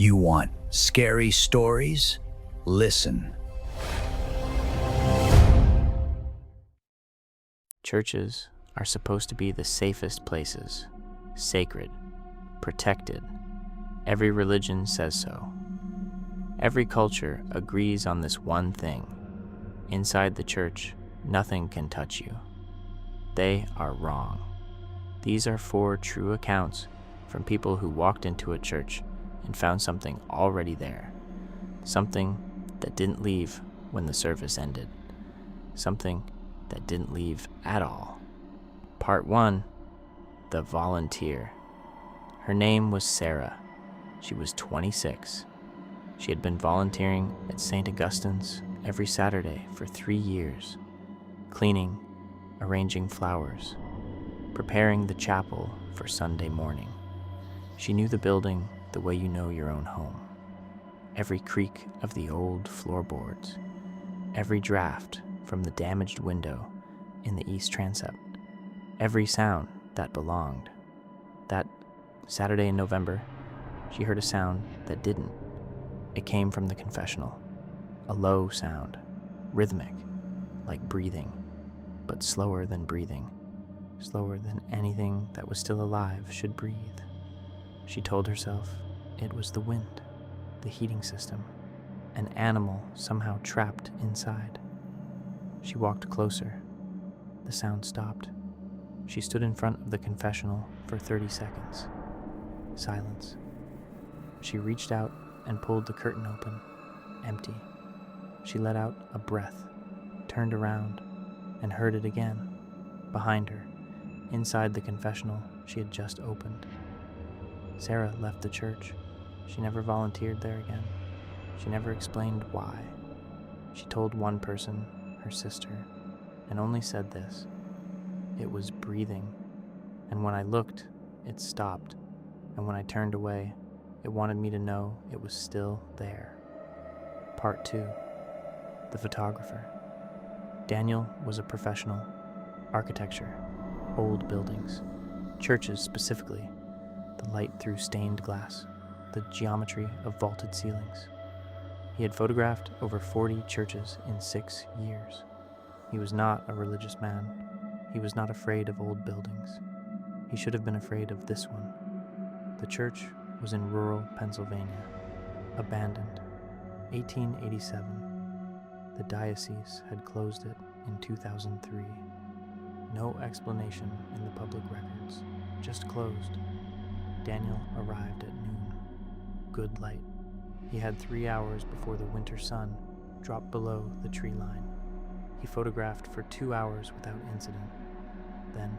You want scary stories? Listen. Churches are supposed to be the safest places, sacred, protected. Every religion says so. Every culture agrees on this one thing. Inside the church, nothing can touch you. They are wrong. These are 4 true accounts from people who walked into a church and found something already there. Something that didn't leave when the service ended. Something that didn't leave at all. Part 1, The Volunteer. Her name was Sarah. She was 26. She had been volunteering at St. Augustine's every Saturday for 3 years, cleaning, arranging flowers, preparing the chapel for Sunday morning. She knew the building the way you know your own home. Every creak of the old floorboards, every draft from the damaged window in the east transept, every sound that belonged. That Saturday in November, she heard a sound that didn't. It came from the confessional, a low sound, rhythmic, like breathing, but slower than breathing, slower than anything that was still alive should breathe. She told herself it was the wind, the heating system, an animal somehow trapped inside. She walked closer. The sound stopped. She stood in front of the confessional for 30 seconds. Silence. She reached out and pulled the curtain open, empty. She let out a breath, turned around, and heard it again, behind her, inside the confessional she had just opened. Sarah left the church. She never volunteered there again. She never explained why. She told one person, her sister, and only said this: it was breathing, and when I looked, it stopped, and when I turned away, it wanted me to know it was still there. Part 2, The Photographer. Daniel was a professional. Architecture, old buildings, churches specifically, the light through stained glass, the geometry of vaulted ceilings. He had photographed over 40 churches in 6 years. He was not a religious man. He was not afraid of old buildings. He should have been afraid of this one. The church was in rural Pennsylvania, abandoned, 1887. The diocese had closed it in 2003. No explanation in the public records, just closed. Daniel arrived at noon. Good light. He had 3 hours before the winter sun dropped below the tree line. He photographed for 2 hours without incident. Then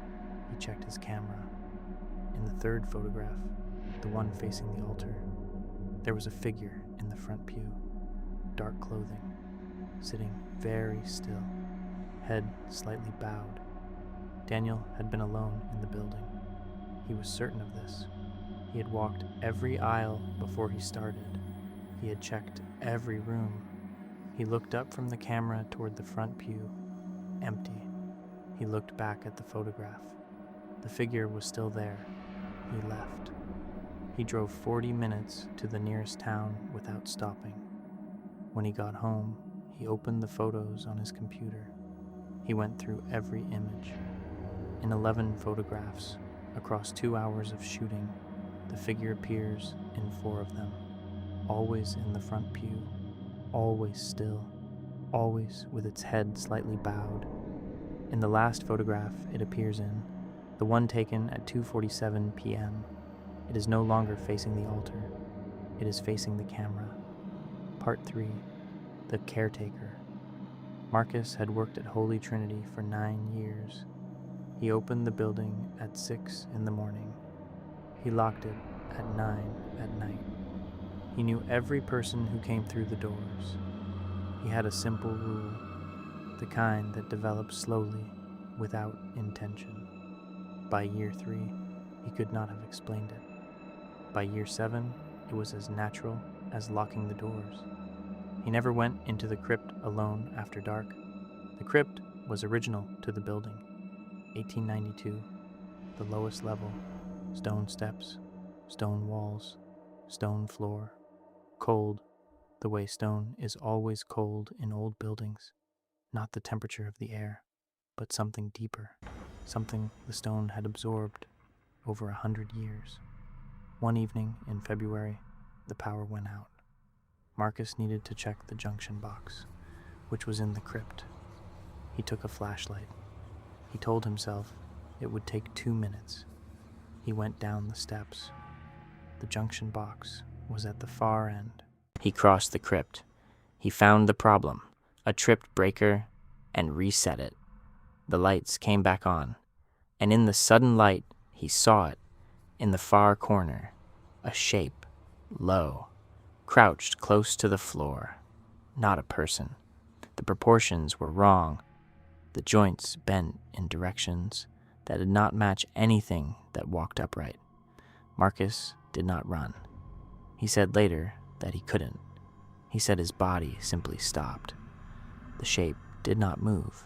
he checked his camera. In the third photograph, the one facing the altar, there was a figure in the front pew, dark clothing, sitting very still, head slightly bowed. Daniel had been alone in the building. He was certain of this. He had walked every aisle before he started. He had checked every room. He looked up from the camera toward the front pew, empty. He looked back at the photograph. The figure was still there. He left. He drove 40 minutes to the nearest town without stopping. When he got home, he opened the photos on his computer. He went through every image. In 11 photographs, across 2 hours of shooting, the figure appears in 4 of them, always in the front pew, always still, always with its head slightly bowed. In the last photograph it appears in, the one taken at 2:47 p.m., it is no longer facing the altar. It is facing the camera. Part 3, The Caretaker. Marcus had worked at Holy Trinity for 9 years. He opened the building at 6 in the morning. He locked it at 9 at night. He knew every person who came through the doors. He had a simple rule, the kind that develops slowly, without intention. By year 3, he could not have explained it. By year 7, it was as natural as locking the doors. He never went into the crypt alone after dark. The crypt was original to the building. 1892, the lowest level, stone steps, stone walls, stone floor, Cold, the way stone is always cold in old buildings, not the temperature of the air, but something deeper, something the stone had absorbed over 100 years. One evening in February, the power went out. Marcus needed to check the junction box, which was in the crypt. He took a flashlight. He told himself it would take 2 minutes. He went down the steps. The junction box was at the far end. He crossed the crypt. He found the problem, a tripped breaker, and reset it. The lights came back on, and in the sudden light, he saw it, in the far corner, a shape, low, crouched close to the floor. Not a person. The proportions were wrong. The joints bent in directions that did not match anything that walked upright. Marcus did not run. He said later that he couldn't. He said his body simply stopped. The shape did not move.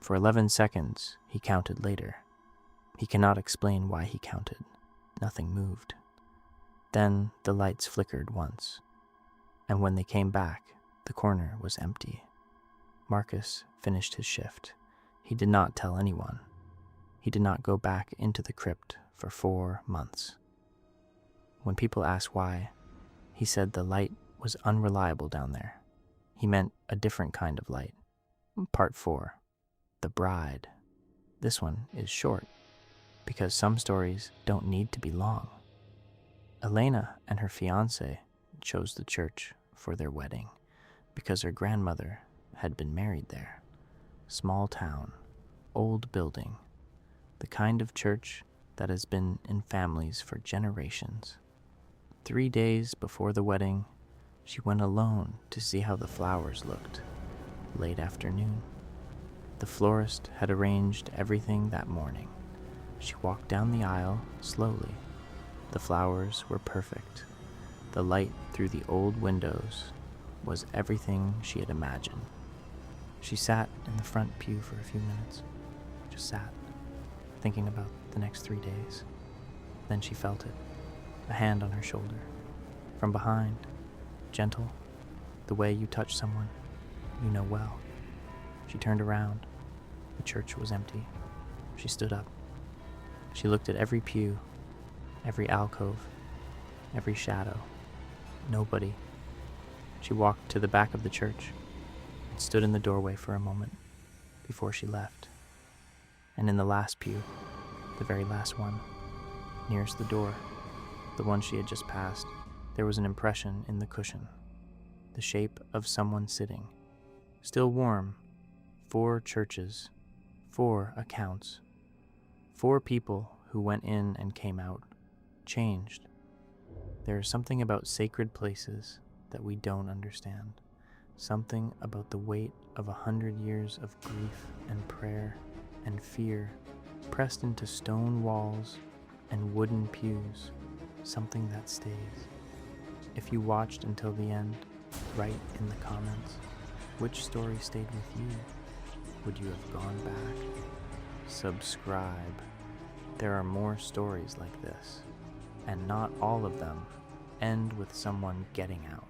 For 11 seconds, he counted later. He cannot explain why he counted. Nothing moved. Then the lights flickered once, and when they came back, the corner was empty. Marcus finished his shift. He did not tell anyone. He did not go back into the crypt for 4 months. When people asked why, he said the light was unreliable down there. He meant a different kind of light. Part 4. The Bride. This one is short, because some stories don't need to be long. Elena and her fiancé chose the church for their wedding because her grandmother had been married there. Small town, old building, the kind of church that has been in families for generations. 3 days before the wedding, she went alone to see how the flowers looked. Late afternoon. The florist had arranged everything that morning. She walked down the aisle slowly. The flowers were perfect. The light through the old windows was everything she had imagined. She sat in the front pew for a few minutes. Just sat, thinking about the next 3 days. Then she felt it, a hand on her shoulder. From behind, gentle, the way you touch someone you know well. She turned around. The church was empty. She stood up. She looked at every pew, every alcove, every shadow. Nobody. She walked to the back of the church and stood in the doorway for a moment before she left. And in the last pew, the very last one, nearest the door, the one she had just passed, there was an impression in the cushion, the shape of someone sitting, still warm. 4 churches, 4 accounts, 4 people who went in and came out, changed. There is something about sacred places that we don't understand, something about the weight of 100 years of grief and prayer and fear pressed into stone walls and wooden pews, something that stays. If you watched until the end, write in the comments, which story stayed with you? Would you have gone back? Subscribe. There are more stories like this, and not all of them end with someone getting out.